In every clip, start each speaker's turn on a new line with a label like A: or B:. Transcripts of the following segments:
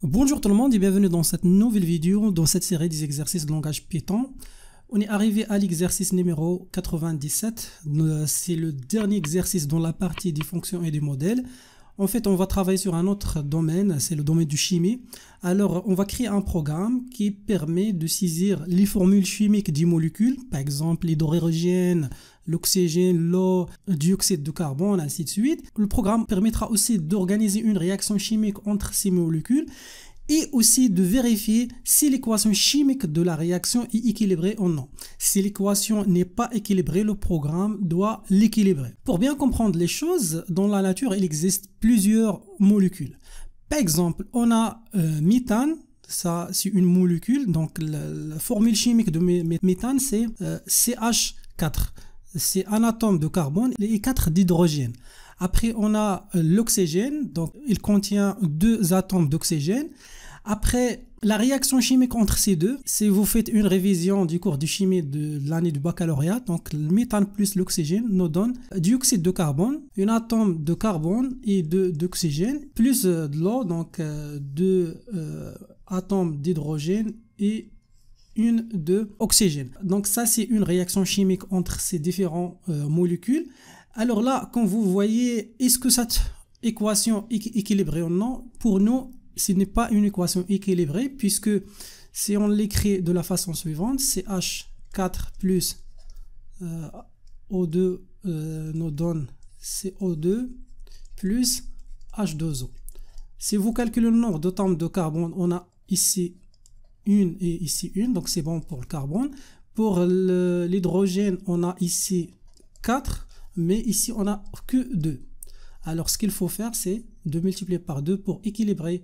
A: Bonjour tout le monde et bienvenue dans cette nouvelle vidéo, dans cette série des exercices de langage Python. On est arrivé à l'exercice numéro 97. C'est le dernier exercice dans la partie des fonctions et des modèles. En fait, on va travailler sur un autre domaine, c'est le domaine du chimie. Alors, on va créer un programme qui permet de saisir les formules chimiques des molécules, par exemple l'hydrogène, l'oxygène, l'eau, le dioxyde de carbone, ainsi de suite. Le programme permettra aussi d'organiser une réaction chimique entre ces molécules et aussi de vérifier si l'équation chimique de la réaction est équilibrée ou non. Si l'équation n'est pas équilibrée, le programme doit l'équilibrer. Pour bien comprendre les choses, dans la nature, il existe plusieurs molécules. Par exemple, on a méthane, ça c'est une molécule, donc la formule chimique de méthane c'est CH4. C'est un atome de carbone et 4 d'hydrogène. Après, on a l'oxygène, donc il contient 2 atomes d'oxygène. Après, la réaction chimique entre ces deux, si vous faites une révision du cours de chimie de l'année du baccalauréat, donc le méthane plus l'oxygène nous donne dioxyde de carbone, un atome de carbone et d'oxygène, plus de l'eau, donc 2 atomes d'hydrogène et une d'oxygène. Donc ça, c'est une réaction chimique entre ces différentes molécules. Alors là, quand vous voyez, est-ce que cette équation est équilibrée ou non? Pour nous, ce n'est pas une équation équilibrée, puisque si on l'écrit de la façon suivante, CH4 plus O2 nous donne CO2 plus H2O. Si vous calculez le nombre d'atomes de carbone, on a ici une et ici une, donc c'est bon pour le carbone. Pour l'hydrogène, on a ici 4, mais ici on a que 2. Alors ce qu'il faut faire, c'est de multiplier par 2 pour équilibrer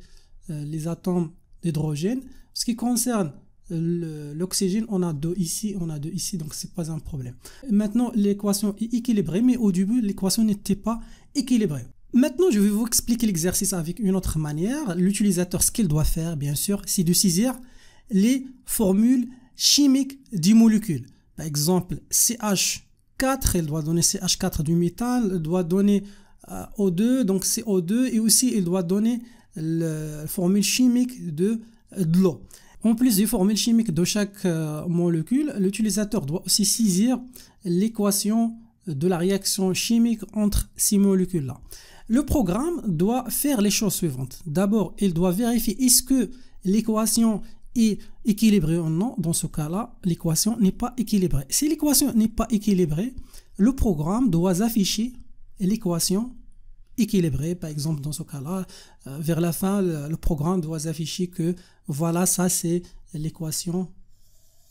A: les atomes d'hydrogène. Ce qui concerne l'oxygène, on a 2 ici, on a 2 ici, donc c'est pas un problème. Maintenant, l'équation est équilibrée, mais au début, l'équation n'était pas équilibrée. Maintenant, je vais vous expliquer l'exercice avec une autre manière. L'utilisateur, ce qu'il doit faire, bien sûr, c'est de saisir les formules chimiques des molécules. Par exemple, CH4, il doit donner CH4 du méthane, il doit donner O2, donc CO2, et aussi il doit donner la formule chimique de l'eau. En plus des formules chimiques de chaque molécule, l'utilisateur doit aussi saisir l'équation de la réaction chimique entre ces molécules-là. Le programme doit faire les choses suivantes. D'abord, il doit vérifier est-ce que l'équation est équilibrée ou non. Dans ce cas-là, l'équation n'est pas équilibrée. Si l'équation n'est pas équilibrée, le programme doit afficher l'équation équilibrée. Par exemple, dans ce cas-là, vers la fin, le programme doit afficher que voilà, ça c'est l'équation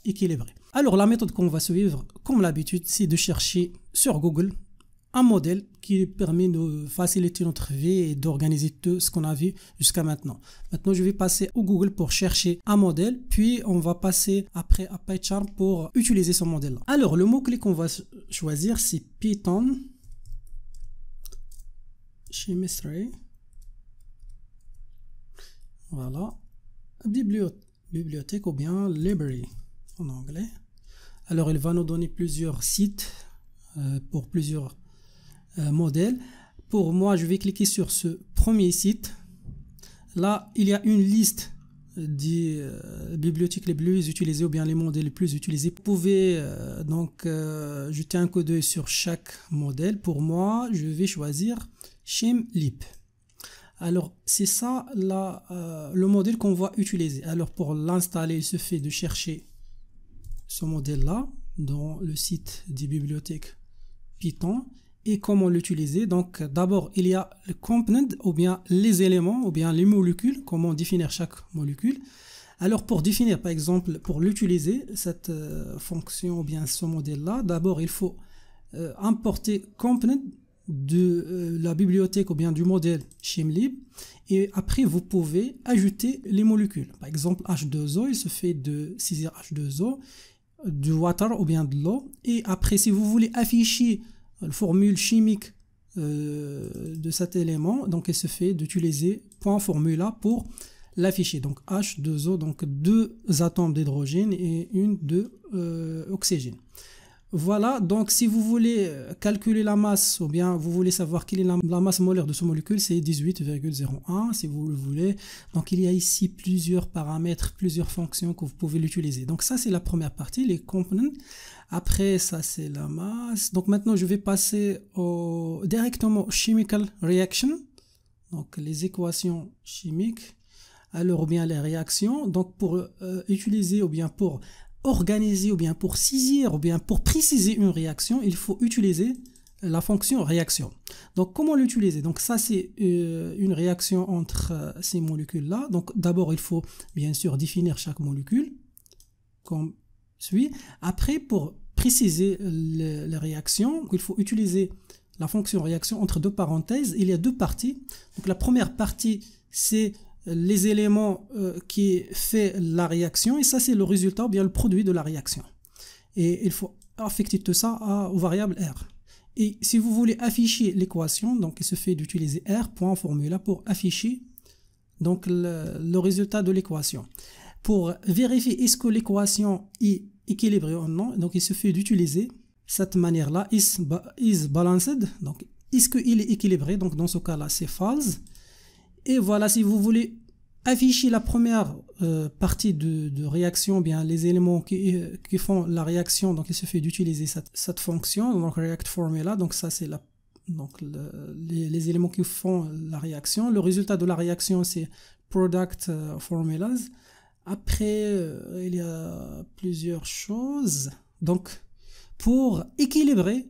A: équilibrée. Alors, la méthode qu'on va suivre, comme l'habitude, c'est de chercher sur Google un modèle qui permet de faciliter notre vie et d'organiser tout ce qu'on a vu jusqu'à maintenant. Maintenant, je vais passer au Google pour chercher un modèle, puis on va passer après à PyCharm pour utiliser ce modèle-là. Alors, le mot-clé qu'on va choisir, c'est Python Chemistry. Voilà. Bibliothèque ou bien Library en anglais. Alors, il va nous donner plusieurs sites pour plusieurs modèles. Pour moi, je vais cliquer sur ce premier site. Là, il y a une liste des bibliothèques les plus utilisées ou bien les modèles les plus utilisés. Vous pouvez donc jeter un coup d'œil sur chaque modèle. Pour moi, je vais choisir Chemlib. Alors, c'est ça le modèle qu'on va utiliser. Alors, pour l'installer, il suffit de chercher ce modèle-là dans le site des bibliothèques Python. Et comment l'utiliser? Donc d'abord il y a le component ou bien les éléments ou bien les molécules, comment définir chaque molécule. Alors pour définir par exemple, pour l'utiliser cette fonction ou bien ce modèle là, d'abord il faut importer component de la bibliothèque ou bien du modèle Chemlib, et après vous pouvez ajouter les molécules. Par exemple H2O, il se fait de saisir H2O, du water ou bien de l'eau, et après si vous voulez afficher la formule chimique de cet élément, donc il se fait d'utiliser .formula pour l'afficher. Donc H2O, donc 2 atomes d'hydrogène et une d'oxygène. Voilà, donc si vous voulez calculer la masse ou bien vous voulez savoir quelle est la masse molaire de ce molécule, c'est 18,01 si vous le voulez. Donc il y a ici plusieurs paramètres, plusieurs fonctions que vous pouvez l'utiliser. Donc ça c'est la première partie, les components. Après ça c'est la masse. Donc maintenant je vais passer directement au chemical reaction. Donc les équations chimiques, alors ou bien les réactions. Donc pour utiliser ou bien pour organiser ou bien pour saisir ou bien pour préciser une réaction, il faut utiliser la fonction réaction. Donc comment l'utiliser? Donc ça c'est une réaction entre ces molécules là. Donc d'abord il faut bien sûr définir chaque molécule comme suit. Après pour préciser les réactions, il faut utiliser la fonction réaction entre deux parenthèses. Il y a deux parties. Donc la première partie c'est les éléments qui fait la réaction, et ça c'est le résultat ou bien le produit de la réaction, et il faut affecter tout ça aux variables R. Et si vous voulez afficher l'équation, donc il suffit d'utiliser R.formula pour afficher donc le résultat de l'équation. Pour vérifier est-ce que l'équation est équilibrée ou non, donc il suffit d'utiliser cette manière là, is balanced, donc est-ce qu'il est équilibré, donc dans ce cas là c'est false. Et voilà, si vous voulez afficher la première partie de réaction, bien les éléments qui font la réaction, donc il suffit d'utiliser cette fonction, donc react formula, donc ça c'est les éléments qui font la réaction. Le résultat de la réaction c'est product formulas. Après il y a plusieurs choses. Donc pour équilibrer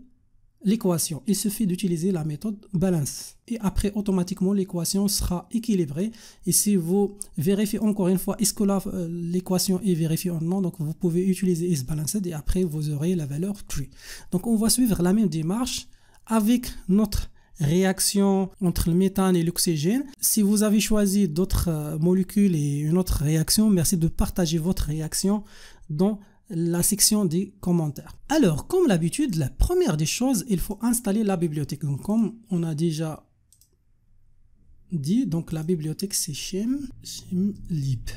A: l'équation, il suffit d'utiliser la méthode balance et après automatiquement l'équation sera équilibrée. Et si vous vérifiez encore une fois est-ce que l'équation est vérifiée ou non, donc vous pouvez utiliser is balanced et après vous aurez la valeur true. Donc on va suivre la même démarche avec notre réaction entre le méthane et l'oxygène. Si vous avez choisi d'autres molécules et une autre réaction, merci de partager votre réaction dans la section des commentaires. Alors, comme l'habitude, la première des choses, il faut installer la bibliothèque. Donc, comme on a déjà dit, donc la bibliothèque c'est chemlib.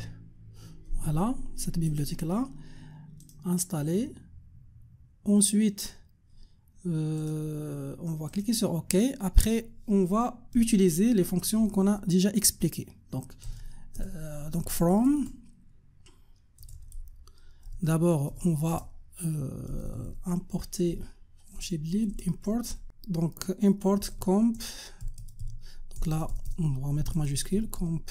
A: Voilà, cette bibliothèque-là, installée. Ensuite, on va cliquer sur OK. Après, on va utiliser les fonctions qu'on a déjà expliquées. Donc from. D'abord, on va importer chemlib import. Donc import comp. Donc là, on va mettre majuscule comp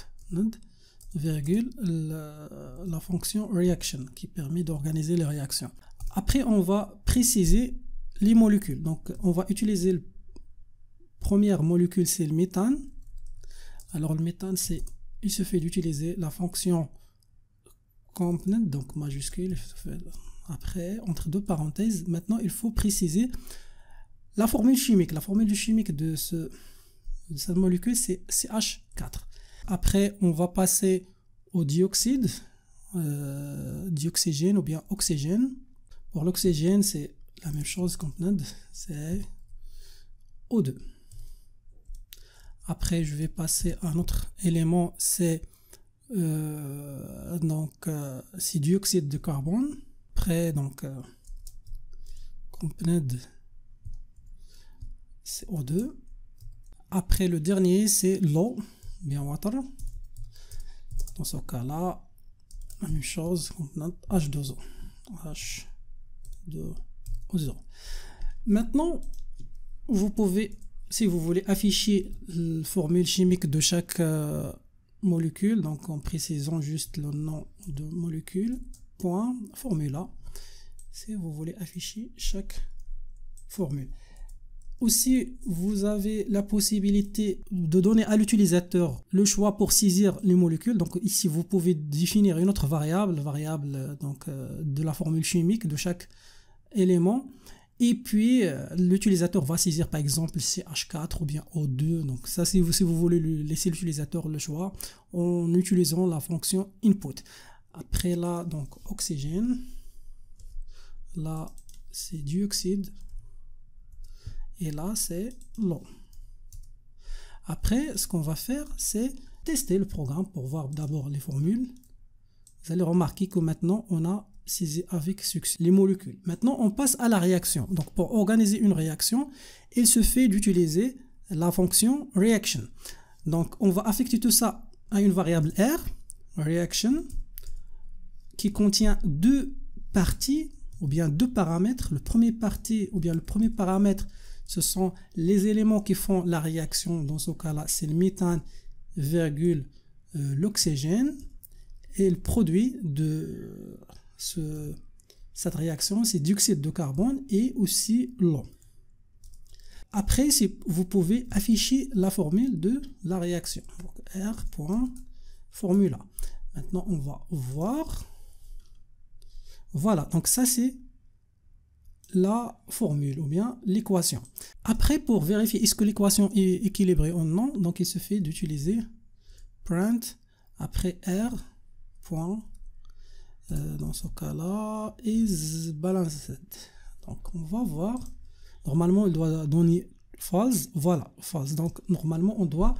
A: virgule la fonction reaction qui permet d'organiser les réactions. Après, on va préciser les molécules. Donc, on va utiliser la première molécule, c'est le méthane. Alors, le méthane, il suffit d'utiliser la fonction component, donc majuscule. Après, entre deux parenthèses, maintenant, il faut préciser la formule chimique. La formule chimique de cette molécule, c'est CH4. Après, on va passer au dioxyde d'oxygène ou bien oxygène. Pour l'oxygène, c'est la même chose, component, c'est O2. Après, je vais passer à un autre élément, c'est c'est dioxyde de carbone. Après, donc, component, c'est O2. Après, le dernier, c'est l'eau, bien water. Dans ce cas-là, la même chose, component H2O. H2O. Maintenant, vous pouvez, si vous voulez, afficher la formule chimique de chaque molécule, donc en précisant juste le nom de molécule, point, formula, si vous voulez afficher chaque formule. Aussi, vous avez la possibilité de donner à l'utilisateur le choix pour saisir les molécules. Donc ici, vous pouvez définir une autre variable donc, de la formule chimique de chaque élément. Et puis, l'utilisateur va saisir par exemple CH4 ou bien O2. Donc ça, si vous voulez laisser l'utilisateur le choix en utilisant la fonction input. Après là, donc oxygène. Là, c'est dioxyde. Et là, c'est l'eau. Après, ce qu'on va faire, c'est tester le programme pour voir d'abord les formules. Vous allez remarquer que maintenant, on a saisit avec succès les molécules. Maintenant, on passe à la réaction. Donc, pour organiser une réaction, il se fait d'utiliser la fonction reaction. Donc, on va affecter tout ça à une variable R, reaction, qui contient deux parties ou bien deux paramètres. Le premier paramètre, ce sont les éléments qui font la réaction. Dans ce cas-là, c'est le méthane, virgule, l'oxygène. Et le produit de cette réaction, c'est dioxyde de carbone et aussi l'eau. Après, vous pouvez afficher la formule de la réaction. R.formula. Maintenant, on va voir. Voilà, donc ça c'est la formule ou bien l'équation. Après, pour vérifier est-ce que l'équation est équilibrée ou non, donc il se fait d'utiliser print après R. Dans ce cas-là, is balanced. Donc on va voir. Normalement, il doit donner false. Voilà, false. Donc normalement, on doit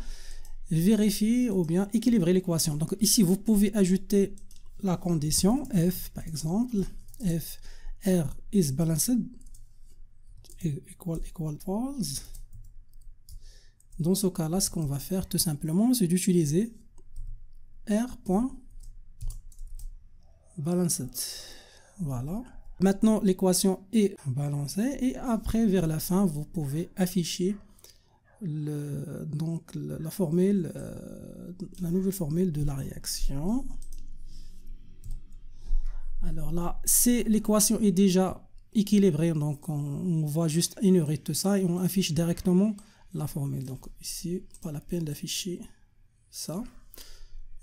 A: vérifier ou bien équilibrer l'équation. Donc ici, vous pouvez ajouter la condition F, par exemple, F R is balanced equal false. Dans ce cas-là, ce qu'on va faire tout simplement, c'est d'utiliser R.balanced. Voilà. Maintenant, l'équation est balancée et après, vers la fin, vous pouvez afficher la formule, la nouvelle formule de la réaction. Alors là, l'équation est déjà équilibrée, donc on va juste ignorer tout ça et on affiche directement la formule. Donc ici, pas la peine d'afficher ça.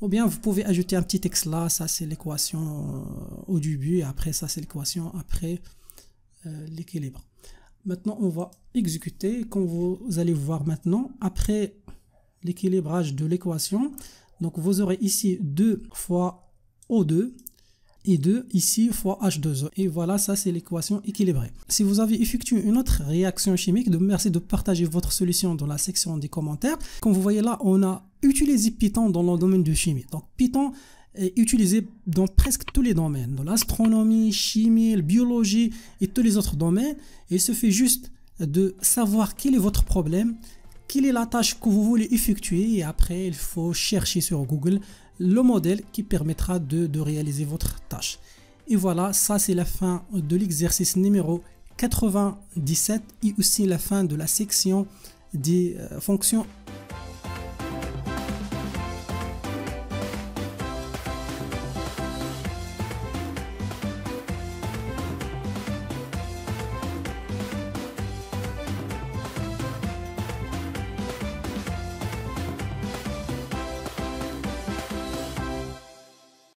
A: Ou bien vous pouvez ajouter un petit texte là, ça c'est l'équation au début et après ça c'est l'équation après l'équilibre. Maintenant on va exécuter, comme vous allez voir maintenant, après l'équilibrage de l'équation, donc vous aurez ici 2 fois O2 et 2 ici fois H2O. Et voilà, ça c'est l'équation équilibrée. Si vous avez effectué une autre réaction chimique, merci de partager votre solution dans la section des commentaires. Comme vous voyez là, on a utilisé Python dans le domaine de chimie. Donc Python est utilisé dans presque tous les domaines, dans l'astronomie, chimie, la biologie et tous les autres domaines. Et il suffit juste de savoir quel est votre problème, quelle est la tâche que vous voulez effectuer et après il faut chercher sur Google le modèle qui permettra de réaliser votre tâche. Et voilà, ça c'est la fin de l'exercice numéro 97 et aussi la fin de la section des fonctions